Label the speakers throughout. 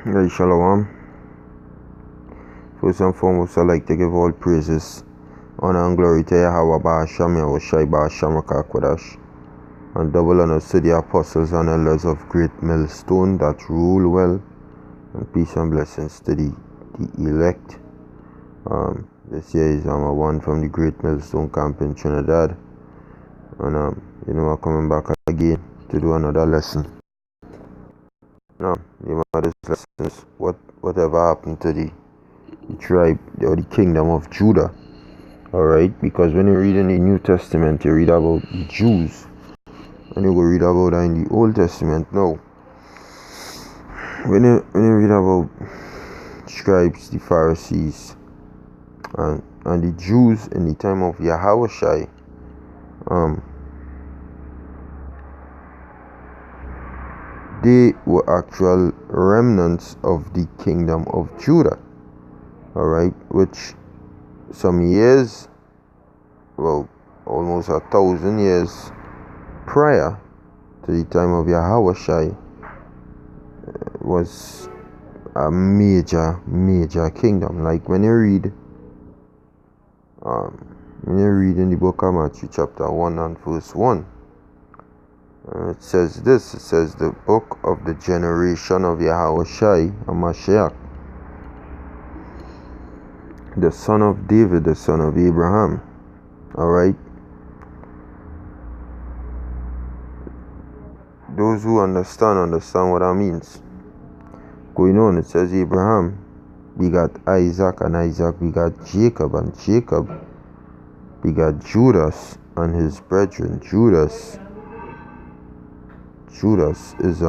Speaker 1: Hey, Shalom. First and foremost, I'd like to give all praises, honor, and glory to Yahweh Ba'asham Yahushai Ba'asham Akakwadash, and double honors to the apostles and elders of Great Millstone that rule well, and peace and blessings to the elect. This year is one from the Great Millstone camp in Trinidad, and we're coming back again to do another lesson. Now, the this lesson is whatever happened to the tribe or the kingdom of Judah. Alright, because when you read in the New Testament, you read about the Jews, and you go read about that in the Old Testament. Now, when you read about scribes, the Pharisees, and the Jews in the time of Yahushai, they were actual remnants of the kingdom of Judah. Alright, which some years, almost 1,000 years prior to the time of Yahushai, was a major kingdom. Like when you read in the book of Matthew chapter 1 and verse 1, it says this. It says, the book of the generation of Yahushai HaMashiach, the son of David, the son of Abraham. Alright, those who understand what that means. Going on, it says Abraham begot Isaac, and Isaac begot Jacob, and Jacob begot Judas and his brethren. Judas is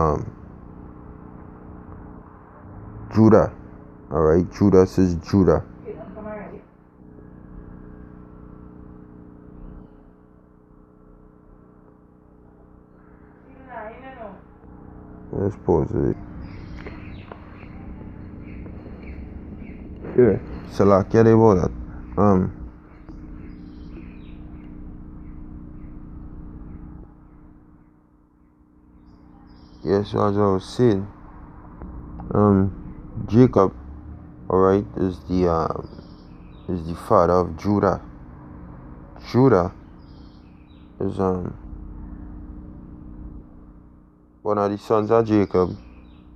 Speaker 1: Judah. Alright, Judas is Judah. Let's pause it. Yeah. Salakia de about that. Yes, as I was saying, Jacob, alright, is the father of Judah. Judah is one of the sons of Jacob,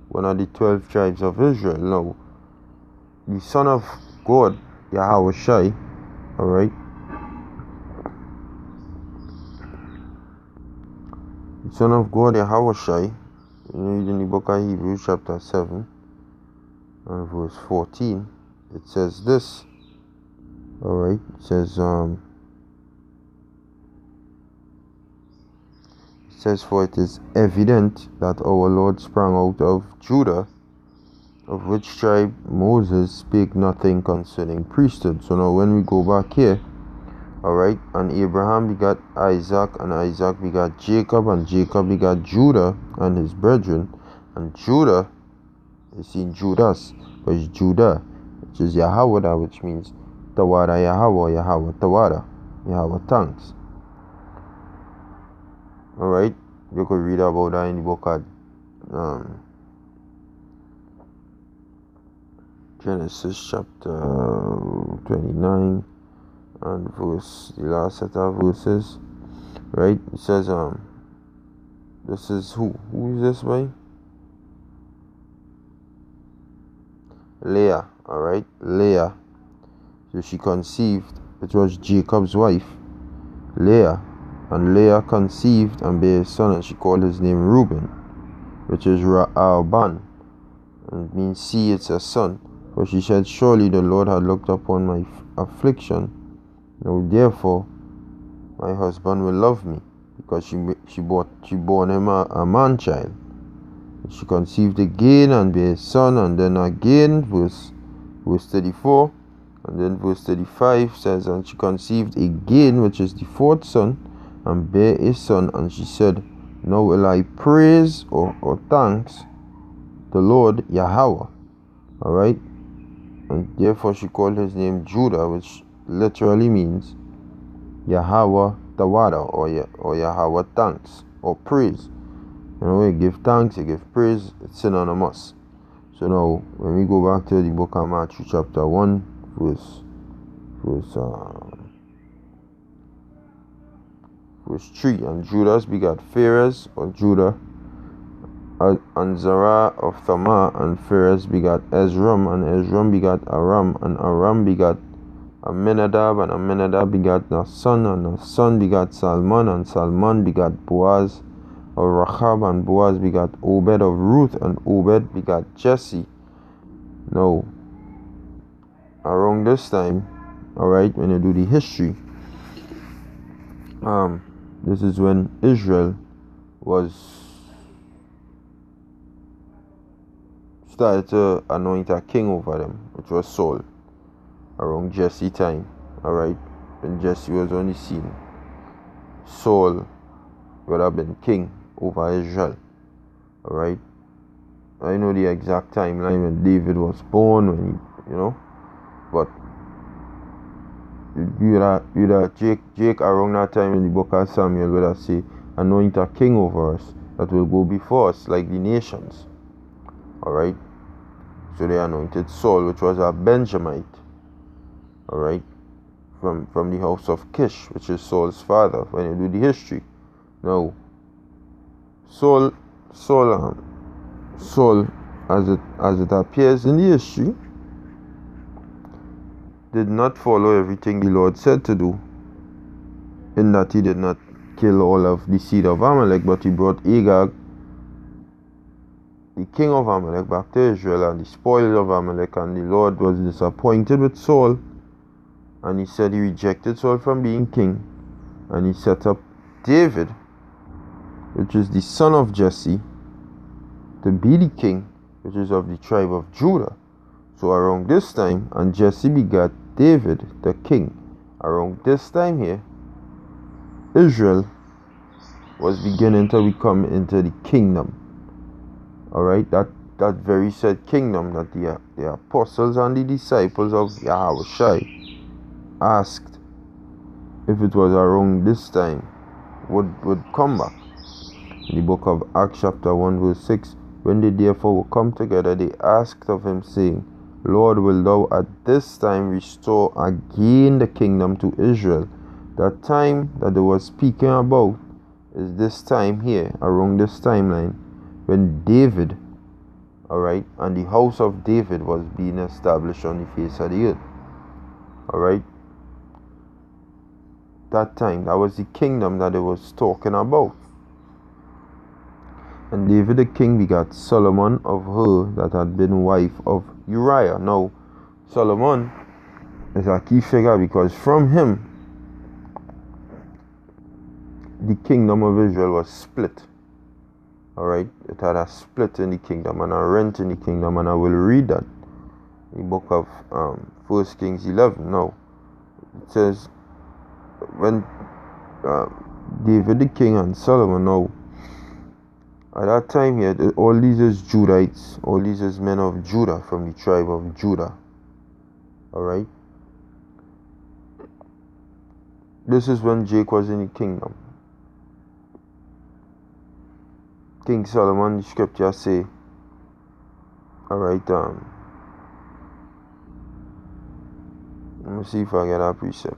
Speaker 1: one of the 12 tribes of Israel. Now, the son of God, Yahushai, alright, the son of God, Yahushai, in the book of Hebrews chapter 7 and verse 14, it says this. Alright, it says, for it is evident that our Lord sprang out of Judah, of which tribe Moses spake nothing concerning priesthood. So now when we go back here, alright, and Abraham begot Isaac, and Isaac begot Jacob, and Jacob begot Judah and his brethren. And Judah is in Judas, but it's Judah, which is Yahweh, which means Tawada Yahweh, Yahweh Tawada, Yahweh thanks. Alright, you could read about that in the book of Genesis chapter 29 and the last set of verses. Right, it says this is who is this by? Leah. Alright, Leah. So she conceived, it was Jacob's wife, Leah. And Leah conceived and bare a son, and she called his name Reuben, which is Ra'aban, and it means see, it's a son. For she said, surely the Lord had looked upon my affliction, now therefore my husband will love me, because she born him a man child. And she conceived again and bare a son, and then again verse 34, and then verse 35 says, and she conceived again, which is the fourth son, and bare a son, and she said, now will I praise or thanks the Lord Yahweh. Alright, and therefore she called his name Judah, which literally means Yahweh Tawada, or Yahweh thanks, or praise. You give thanks, you give praise, it's synonymous. So now, when we go back to the book of Matthew chapter 1, verse 3, and Judas begat Phares or Judah, and Zerah of Thamar, and Phares begat Ezram, and Ezram begat Aram, and Aram begat Amminadab, and Amminadab begat Nason, and Nason begat Salmon, and Salmon begat Boaz of Rachab, and Boaz begat Obed of Ruth, and Obed begat Jesse. Now, around this time, alright, when you do the history, this is when Israel started to anoint a king over them, which was Saul, around Jesse time, alright, when Jesse was on the scene. Saul would have been king over Israel, alright. I know the exact timeline when David was born, when he, but you'd have Jake around that time in the book of Samuel would have say, anoint a king over us that will go before us like the nations. Alright. So they anointed Saul, which was a Benjamite. Alright. From the house of Kish, which is Saul's father, when you do the history. Now, Saul, as it appears in the history, did not follow everything the Lord said to do, in that he did not kill all of the seed of Amalek, but he brought Agag, the king of Amalek, back to Israel, and the spoils of Amalek, and the Lord was disappointed with Saul, and he said he rejected Saul from being king, and he set up David, which is the son of Jesse, to be the king, which is of the tribe of Judah. So around this time, and Jesse begat David the king. Around this time here, Israel was beginning to become into the kingdom. Alright, that very said kingdom that the apostles and the disciples of Yahushua asked if it was around this time would come back. In the book of Acts chapter 1 verse 6, when they therefore were come together, they asked of him, saying, Lord, will thou at this time restore again the kingdom to Israel? That time that they were speaking about is this time here, around this timeline, when David, alright, and the house of David was being established on the face of the earth. Alright? That time, that was the kingdom that they was talking about. And David the king begat Solomon of her that had been wife of Uriah. Now, Solomon is a key figure because from him, the kingdom of Israel was split. Alright, it had a split in the kingdom and a rent in the kingdom, and I will read that in the book of 1 Kings 11. Now, it says, when David the king and Solomon, now, at that time here, all these is Judites, all these is men of Judah, from the tribe of Judah. Alright? This is when Jake was in the kingdom. King Solomon, the scripture say, alright, let me see if I get that precept.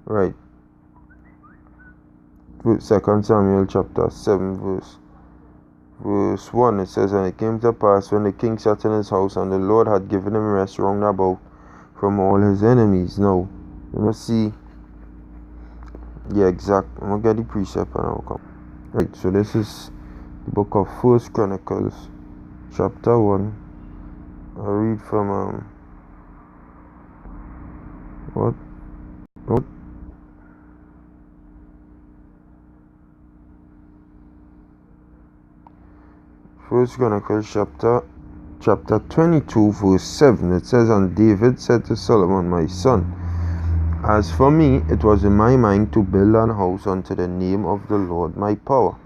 Speaker 1: Right. 2 Samuel chapter 7 verse 1, it says, and it came to pass when the king sat in his house, and the Lord had given him rest round about from all his enemies. Now, let me see the exact, I'm going to get the precept and I'll come. Right, so this is the book of 1 Chronicles chapter 1. I'll read from, what? 1 Chronicles chapter 22 verse 7, it says, and David said to Solomon, my son, as for me, it was in my mind to build an house unto the name of the Lord my power.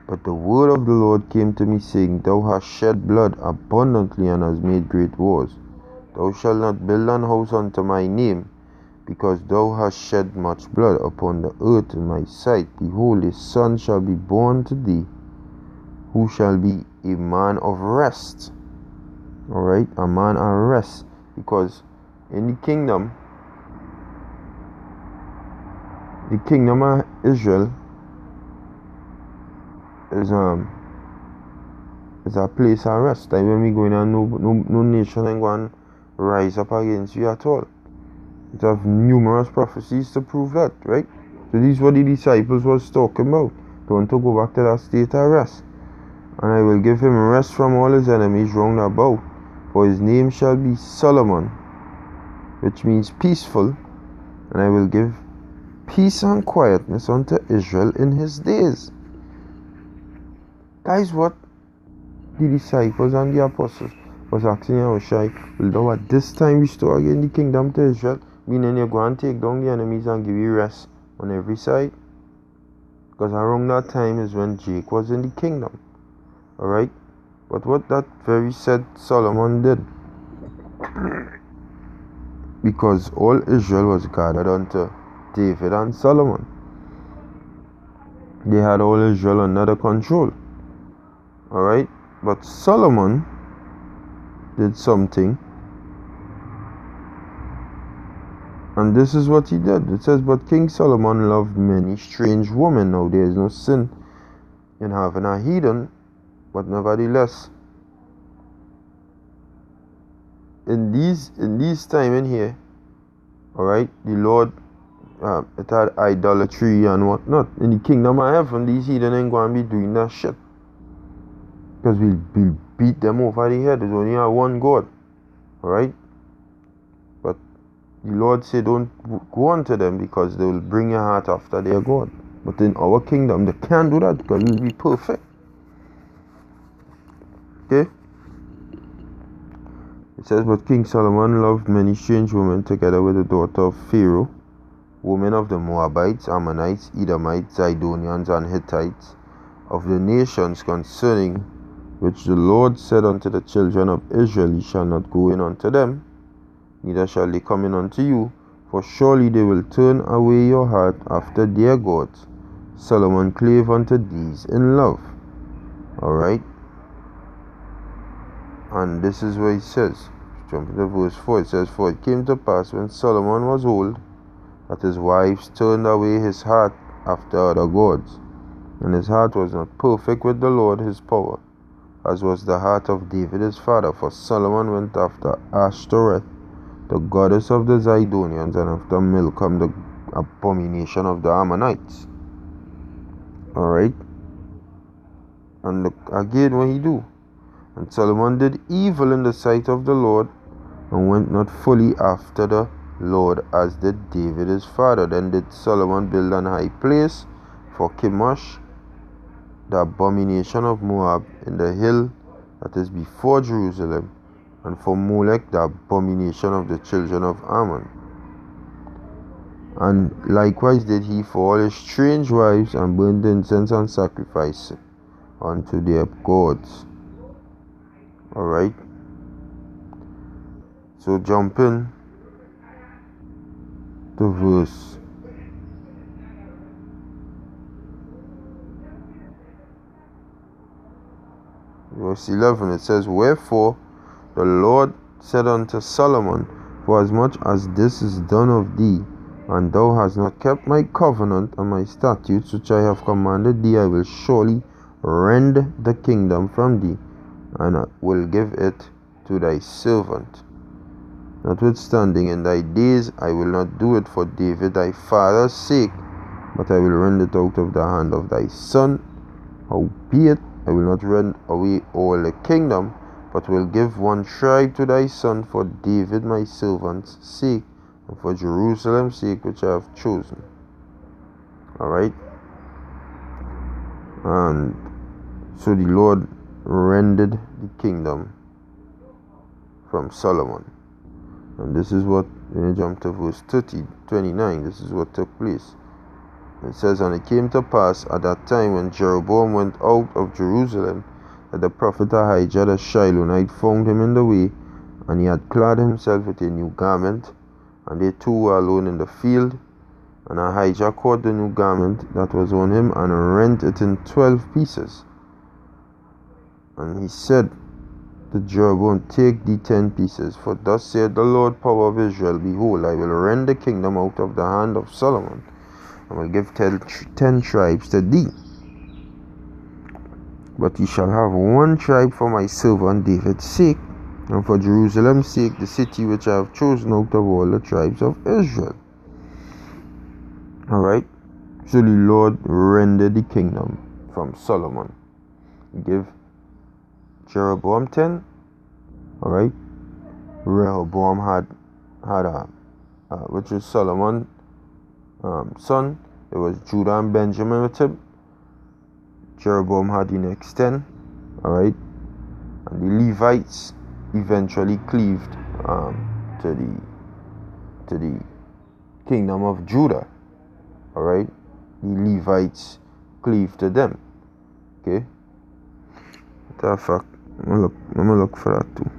Speaker 1: But the word of the Lord came to me, saying, thou hast shed blood abundantly and hast made great wars. Thou shalt not build an house unto my name, because thou hast shed much blood upon the earth in my sight. Behold, a son shall be born to thee, who shall be a man of rest. Alright, a man of rest. Because in the kingdom of Israel is a place of rest. Like when we go in and no nation ain't going to rise up against you at all. It have numerous prophecies to prove that, right? So these what the disciples was talking about. They want to go back to that state of rest. And I will give him rest from all his enemies round about. For his name shall be Solomon, which means peaceful. And I will give peace and quietness unto Israel in his days. Guys, what the disciples and the apostles was asking Yahushua, will thou at this time restore again the kingdom to Israel? Meaning you're going to take down the enemies and give you rest on every side. Because around that time is when Jake was in the kingdom. Alright? But what that very said Solomon did, because all Israel was gathered unto David and Solomon. They had all Israel under the control. Alright? But Solomon did something, and this is what he did. It says, but King Solomon loved many strange women. Now there is no sin in having a heathen, but nevertheless, in these time in here, alright, the Lord, it had idolatry and whatnot. In the kingdom of heaven, these heathen ain't going to be doing that shit. Because we'll beat them over the head. There's only one God. Alright? But the Lord said, don't go on to them, because they will bring your heart after their God. But in our kingdom, they can't do that, because we'll be perfect. Okay? It says, but King Solomon loved many strange women, together with the daughter of Pharaoh, women of the Moabites, Ammonites, Edomites, Zidonians, and Hittites, of the nations concerning which the Lord said unto the children of Israel, ye shall not go in unto them, neither shall they come in unto you, for surely they will turn away your heart after their gods. Solomon clave unto these in love. Alright? And this is what he says. Jump into verse 4. It says, for it came to pass when Solomon was old, that his wives turned away his heart after other gods, and his heart was not perfect with the Lord his power, as was the heart of David his father. For Solomon went after Ashtoreth, the goddess of the Zidonians, and after Milcom, the abomination of the Ammonites. Alright? And look again what he do. And Solomon did evil in the sight of the Lord, and went not fully after the Lord, as did David his father. Then did Solomon build an high place for Chemosh, the abomination of Moab, in the hill that is before Jerusalem, and for Molech, the abomination of the children of Ammon. And likewise did he for all his strange wives, and burned incense and sacrifice unto their gods. Alright? So jump in to verse 11. It says, wherefore the Lord said unto Solomon, for as much as this is done of thee, and thou hast not kept my covenant and my statutes which I have commanded thee, I will surely rend the kingdom from thee, and I will give it to thy servant. Notwithstanding, in thy days I will not do it for David thy father's sake, but I will rend it out of the hand of thy son. Howbeit, I will not rend away all the kingdom, but will give one tribe to thy son for David my servant's sake, and for Jerusalem's sake which I have chosen. Alright? And so the Lord rendered the kingdom from Solomon. And this is what, when you jump to verse 29, this is what took place. It says, and it came to pass at that time when Jeroboam went out of Jerusalem, that the prophet Ahijah the Shilonite found him in the way, And he had clad himself with a new garment, and they two were alone in the field. And Ahijah caught the new garment that was on him, and rent it in 12 pieces. And he said to Jeroboam, Take thee 10 pieces, for thus saith the Lord power of Israel, Behold, I will rend the kingdom out of the hand of Solomon, and will give 10 tribes to thee. But ye shall have one tribe for my servant David's sake, and for Jerusalem's sake, the city which I have chosen out of all the tribes of Israel. Alright, so the Lord rendered the kingdom from Solomon. He gave Jeroboam 10. Alright, Rehoboam had which is Solomon's son. It was Judah and Benjamin with him. Jeroboam had the next 10. Alright, and the Levites eventually cleaved to the kingdom of Judah. Alright, the Levites cleaved to them. Okay, that fact, I'm gonna look for that too.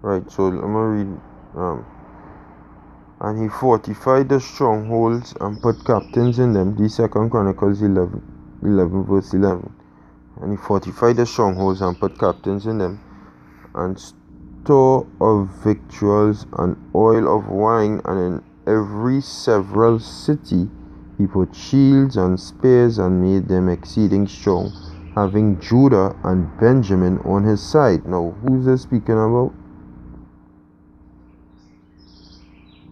Speaker 1: Right, so I'm gonna read. And he fortified the strongholds and put captains in them. The 2 Chronicles 11 verse 11. And he fortified the strongholds and put captains in them, and store of victuals and oil of wine, and in every several city he put shields and spears, and made them exceeding strong, having Judah and Benjamin on his side. Now, who's this speaking about?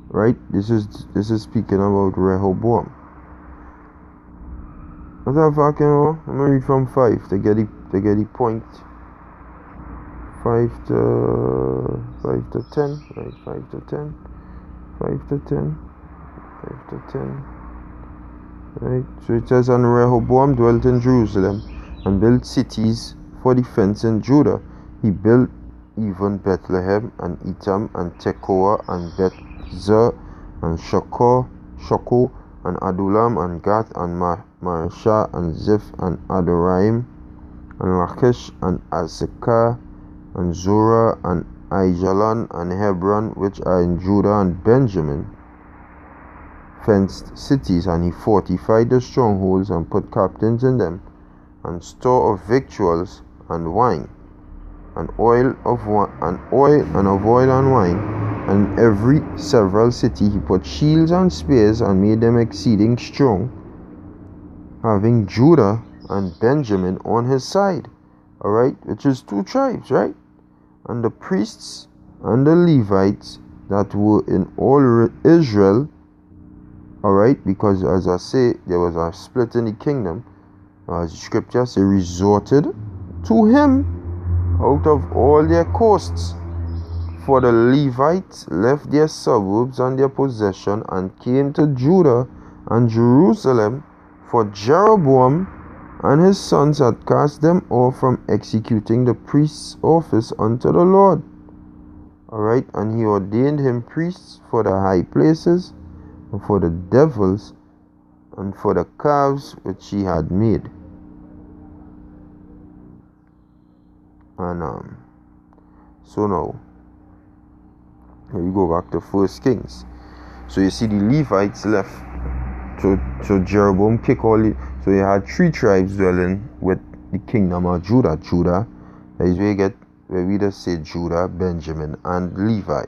Speaker 1: Right? This is speaking about Rehoboam. What's that fucking about? I'm gonna read from 5 to get the point. 5 to 10. Right, 5 to 10. 5 to 10. 5 to 10. Right. So it says, and Rehoboam dwelt in Jerusalem, and built cities for defense in Judah. He built even Bethlehem, and Etam, and Tekoa, and Bethzur, and Shoko, and Adullam, and Gath, and Mareshah, and Ziph, and Adoraim, and Lachish, and Azekah, and Zorah, and Aijalon, and Hebron, which are in Judah and Benjamin, fenced cities. And he fortified the strongholds, and put captains in them, and store of victuals and wine, and oil and wine. And every several city he put shields and spears, and made them exceeding strong, having Judah and Benjamin on his side. Alright, which is 2 tribes, right? And the priests and the Levites that were in all Israel, alright, because as I say, there was a split in the kingdom, as the scripture say, resorted to him out of all their coasts. For the Levites left their suburbs and their possession, and came to Judah and Jerusalem, for Jeroboam and his sons had cast them off from executing the priest's office unto the Lord. Alright, and he ordained him priests for the high places, and for the devils, and for the calves which he had made. And so now, here we go back to 1 Kings. So you see the Levites left. So Jeroboam kicked all it. So you had 3 tribes dwelling with the kingdom of Judah. Judah, that is where we just say Judah, Benjamin, and Levi.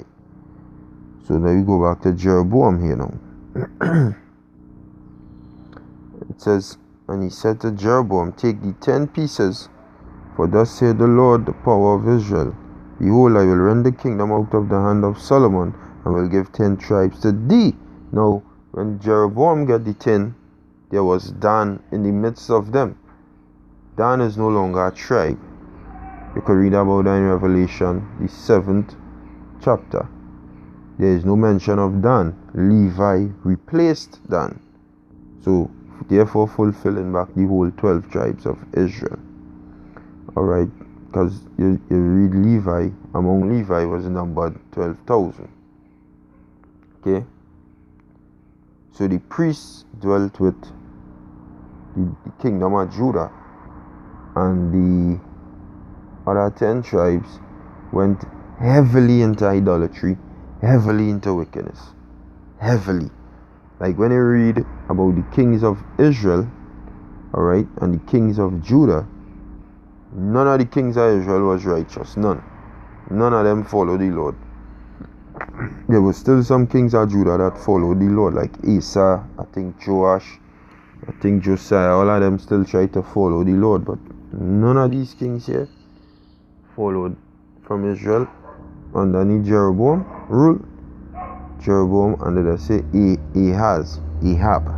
Speaker 1: So now we go back to Jeroboam here now. It says, and he said to Jeroboam, Take thee 10 pieces, for thus saith the Lord, the power of Israel, Behold, I will rend the kingdom out of the hand of Solomon, and will give 10 tribes to thee. Now, when Jeroboam got the 10, there was Dan in the midst of them. Dan is no longer a tribe. You could read about that in Revelation, the 7th chapter. There is no mention of Dan. Levi replaced Dan. So, therefore fulfilling back the whole 12 tribes of Israel. Alright, because you read Levi, among Levi was numbered 12,000. Okay? So the priests dwelt with the kingdom of Judah, and other 10 tribes went heavily into idolatry, heavily into wickedness. Heavily. Like when you read about the kings of Israel, alright, and the kings of Judah, none of the kings of Israel was righteous. None. None of them followed the Lord. There were still some kings of Judah that followed the Lord, like Asa, I think Joash, I think Josiah. All of them still tried to follow the Lord, but none of these kings here followed from Israel underneath Jeroboam rule. Jeroboam, and did I say Ahab.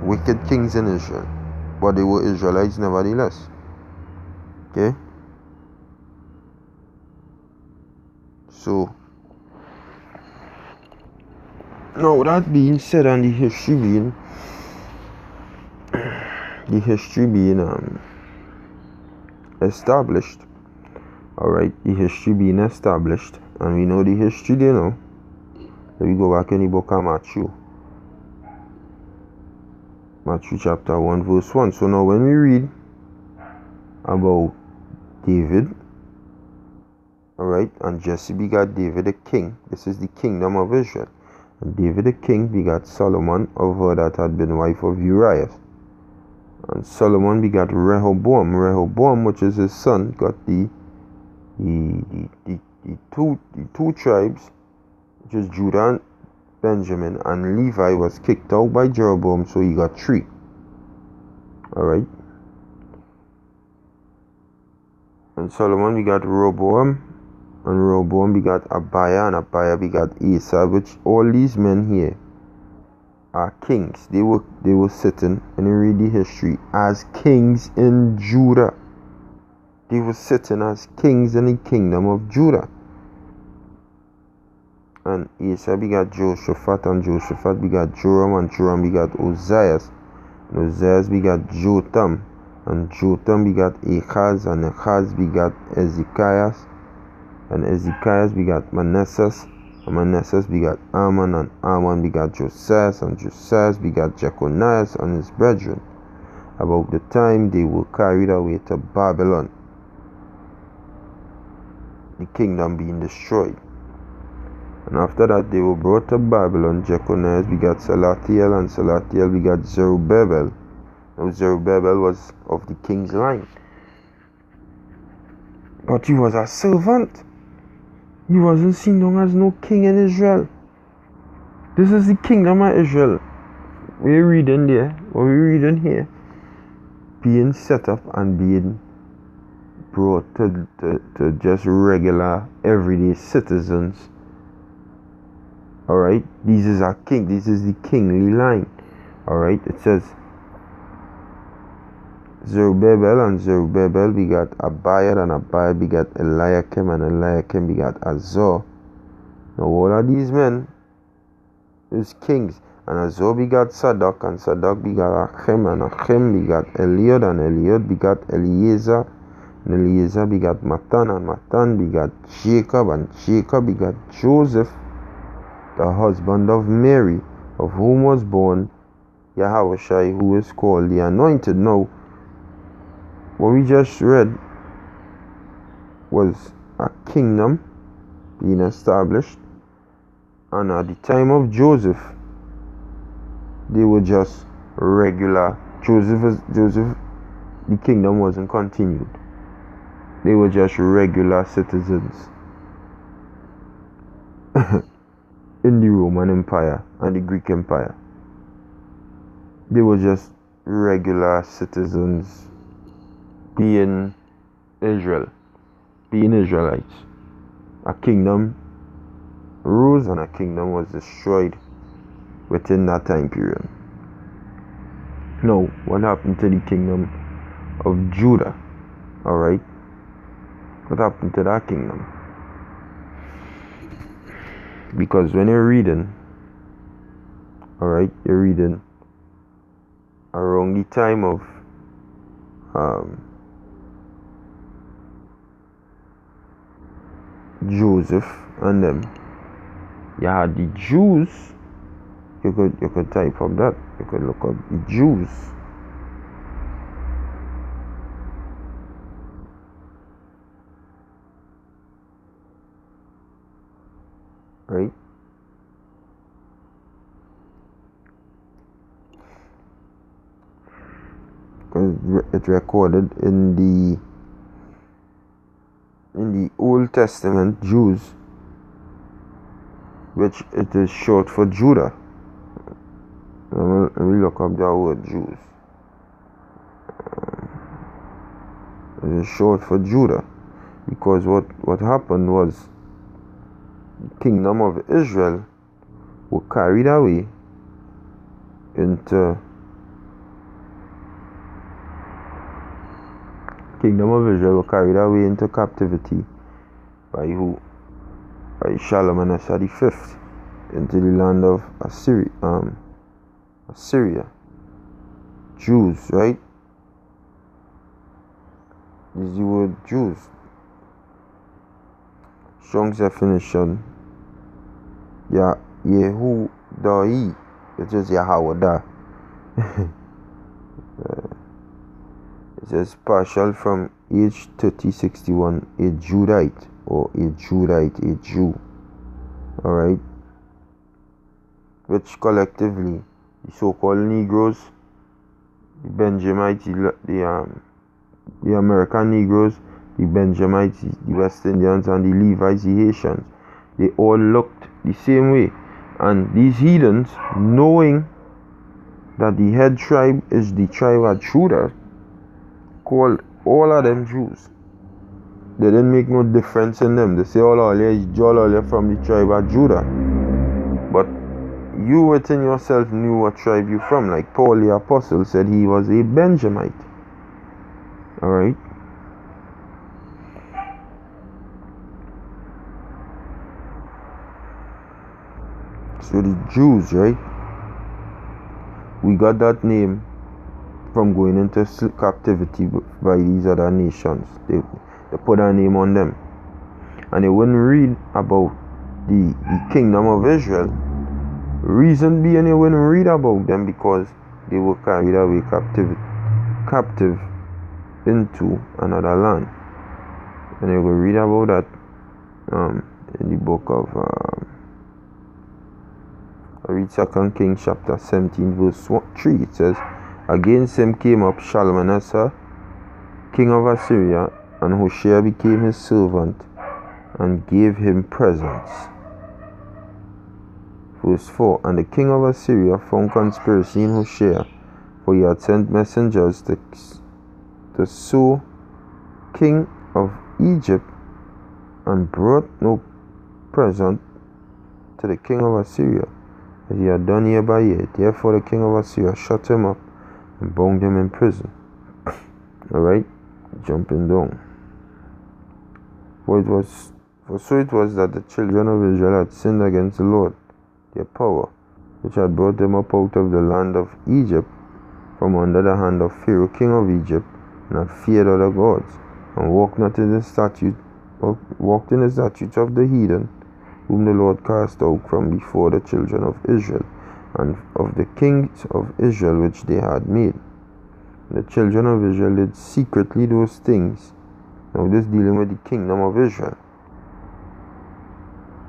Speaker 1: Wicked kings in Israel, but they were Israelites nevertheless. Okay? So, now that being said, and the history being established, alright, the history being established, and we know the history there now. Let me go back in the book of Matthew chapter 1 verse 1. So now when we read about David, alright, and Jesse begot David the king. This is the kingdom of Israel. And David the king begot Solomon of her that had been wife of Uriah. And Solomon begot Rehoboam. Rehoboam, which is his son, got the two tribes, which is Judah and Benjamin, and Levi was kicked out by Jeroboam, so he got 3. Alright. And Solomon begot Rehoboam, and Rehoboam begot Abiah, and Abiah begot Asa, which all these men here are kings. They were sitting, and you read the history, as kings in Judah. They were sitting as kings in the kingdom of Judah. And Asa begot Jehoshaphat, and Jehoshaphat begot Joram, and Joram begot Ozias, and Ozias begot Jotham, and Jotham begot Ahaz, and Ahaz begot Ezekias, and Ezekias begot Manasseh, and Manasseh begot Amon, and Amon begot Josias, and Josias begot Jeconias and his brethren, about the time they were carried away to Babylon, the kingdom being destroyed. And after that they were brought to Babylon. Jeconias begot Salatiel, and Salatiel begot Zerubbabel. Now Zerubbabel was of the king's line, but he was a servant. He wasn't seen down as no king in Israel. This is the kingdom of Israel. We're reading there, what we're reading here, being set up and being brought to just regular everyday citizens. Alright, this is our king. This is the kingly line. Alright, it says Zerubbabel, and Zerubbabel begot Abiad, and Abiad begot Eliakim, and Eliakim begot Azor. Now all of these men is kings. And Azor begot Sadok, and Sadok begot Achim, and Achim begot Eliud, and Eliud begot Eliezer, and Eliezer begot Matan, and Matan begot Jacob, and Jacob begot Joseph, the husband of Mary, of whom was born Yahushua, who is called the Anointed. Now, what we just read was a kingdom being established, and at the time of Joseph, they were just regular. Joseph, the kingdom wasn't continued. They were just regular citizens in the Roman Empire and the Greek Empire. They were just regular citizens being Israel, being Israelites. A kingdom rose and a kingdom was destroyed within that time period. Now, what happened to the kingdom of Judah? Alright? What happened to that kingdom? Because when you're reading, alright, you're reading around the time of Joseph and them, you had the Jews. You could type up that. You could look up the Jews. right? Because it's recorded in the Old Testament, Jews, which it is short for Judah. Let me look up that word, Jews. It is short for Judah, because what happened was the kingdom of Israel were carried away into captivity by who? By Shalmaneser V into the land of Assyria. Jews, right? This is the word Jews. Strong's definition, Yehudai, which is Yahawada. It says partial from age 3061, a Judite, or a Judite, a Jew. Alright? Which collectively, the so-called Negroes, the Benjamites, the American Negroes, the Benjamites, the West Indians, and the Levites, the Haitians, they all looked the same way. And these heathens, knowing that the head tribe is the tribe of Judah, called all of them Jews. They didn't make no difference in them. They say all of you from the tribe of Judah. But you within yourself knew what tribe you from. Like Paul the Apostle said he was a Benjamite. Alright? So the Jews, right? We got that name from going into captivity by these other nations. They put a name on them. And they wouldn't read about the kingdom of Israel. Reason being they wouldn't read about them because they were carried away captive into another land. And they will read about that in the book of I read 2 Kings chapter 17 verse 3. It says, against him came up Shalmaneser, king of Assyria, and Hoshea became his servant and gave him presents. Verse 4. And the king of Assyria found conspiracy in Hoshea, for he had sent messengers to So, king of Egypt, and brought no present to the king of Assyria, as he had done year by year. Therefore the king of Assyria shut him up and bound him in prison. Alright, jumping down. For so it was that the children of Israel had sinned against the Lord, their power, which had brought them up out of the land of Egypt, from under the hand of Pharaoh king of Egypt, and had feared other gods, and walked in the statutes of the heathen, whom the Lord cast out from before the children of Israel, and of the kings of Israel which they had made. The children of Israel did secretly those things. Now this dealing with the kingdom of Israel,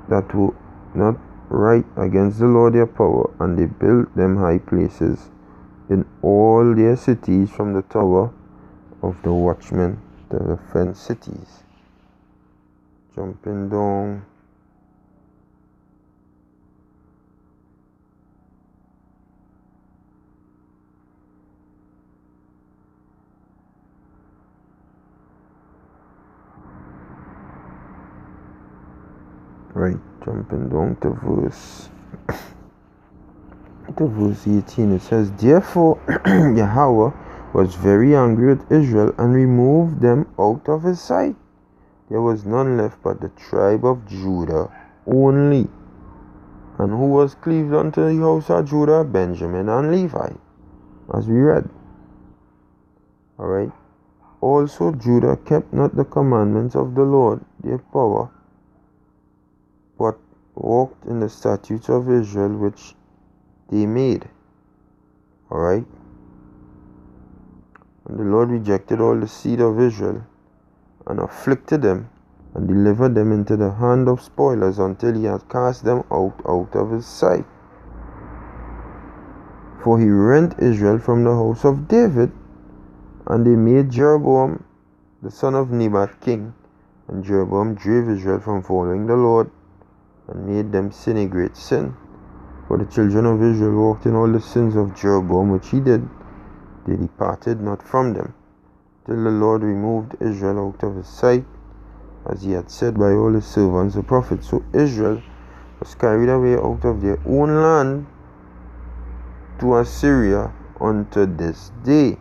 Speaker 1: that were not right against the Lord their power, and they built them high places in all their cities, from the tower of the watchmen to the fenced cities. Jumping down. Right, jumping down to verse 18. It says, therefore Yahweh was very angry with Israel, and removed them out of his sight. There was none left but the tribe of Judah only. And who was cleaved unto the house of Judah? Benjamin and Levi, as we read. Alright. Also Judah kept not the commandments of the Lord their power, but walked in the statutes of Israel which they made. Alright. And the Lord rejected all the seed of Israel, and afflicted them and delivered them into the hand of spoilers until he had cast them out of his sight. For he rent Israel from the house of David, and they made Jeroboam the son of Nebat king. And Jeroboam drave Israel from following the Lord, and made them sin a great sin. For the children of Israel walked in all the sins of Jeroboam which he did. They departed not from them, till the Lord removed Israel out of his sight, as he had said by all his servants the prophets. So Israel was carried away out of their own land to Assyria unto this day.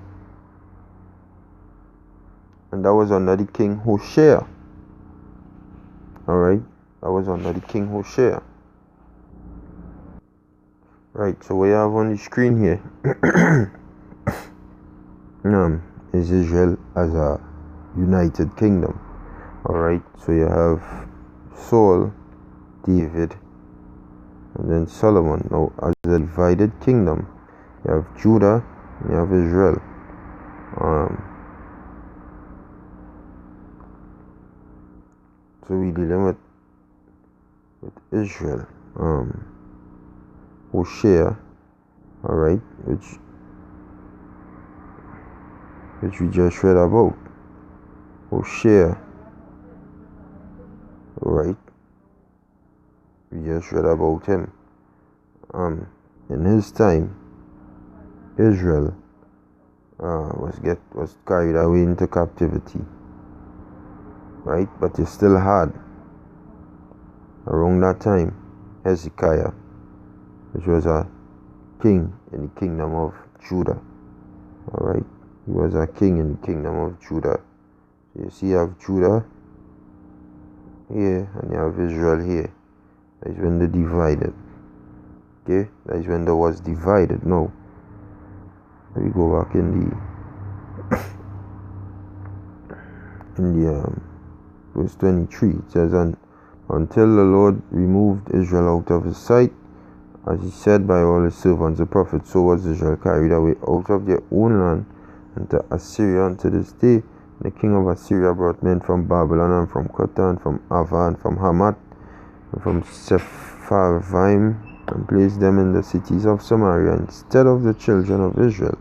Speaker 1: And that was under the king Hoshea. Alright, that was under the king Hoshea. Right, so what you have on the screen here is Israel as a united kingdom. Alright, so you have Saul, David, and then Solomon. Now, as a divided kingdom, you have Judah, and you have Israel. So we dealing with Israel. Hoshea, alright, which we just read about. Hoshea, right? We just read about him. In his time, Israel was carried away into captivity, right? But you still had around that time Hezekiah, which was a king in the kingdom of Judah. Alright, he was a king in the kingdom of Judah. So you see, you have Judah here and you have Israel here. That is when they divided. Okay, that is when there was divided. Now, let me go back in the verse 23. It says, and until the Lord removed Israel out of his sight, as he said by all his servants the prophets, so was Israel carried away out of their own land into Assyria unto this day. The king of Assyria brought men from Babylon, and from Cuthah, and from Ava, and from Hamath, and from Sepharvaim, and placed them in the cities of Samaria instead of the children of Israel.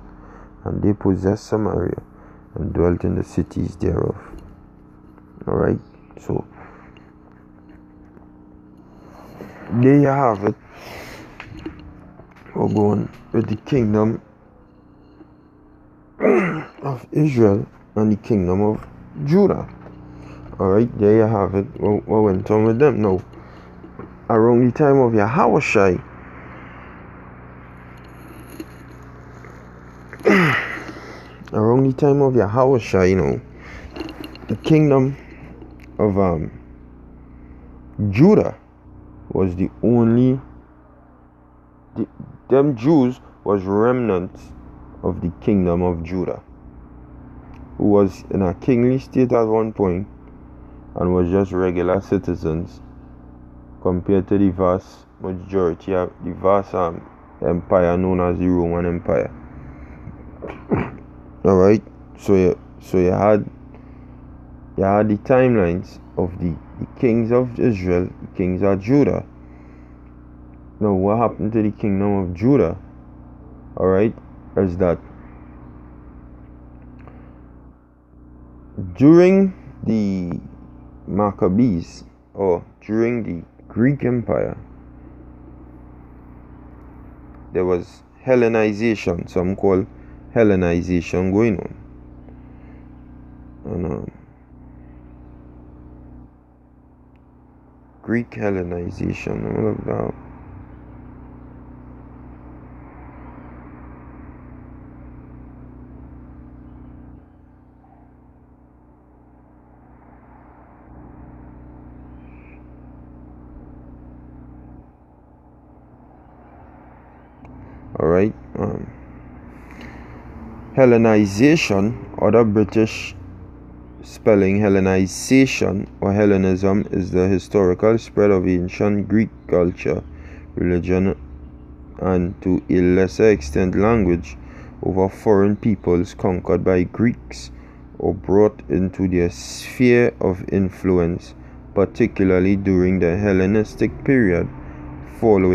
Speaker 1: And they possessed Samaria, and dwelt in the cities thereof. Alright, so there you have it. We're going with the kingdom of Israel and the kingdom of Judah. Alright, there you have it. What went on with them? Now, around the time of Yahushai, the kingdom of Judah was the only, them Jews was remnants of the kingdom of Judah, who was in a kingly state at one point and was just regular citizens compared to the vast majority of the vast empire known as the Roman Empire. Alright, so you had the timelines of the kings of Israel, the kings of Judah. Now, what happened to the kingdom of Judah? Alright, is that during the Maccabees, or during the Greek Empire, there was Hellenization, some call Hellenization going on. And Greek Hellenization, let me look that up. Alright, Hellenization, or the British spelling Hellenization or Hellenism, is the historical spread of ancient Greek culture, religion, and to a lesser extent language over foreign peoples conquered by Greeks or brought into their sphere of influence particularly during the Hellenistic period following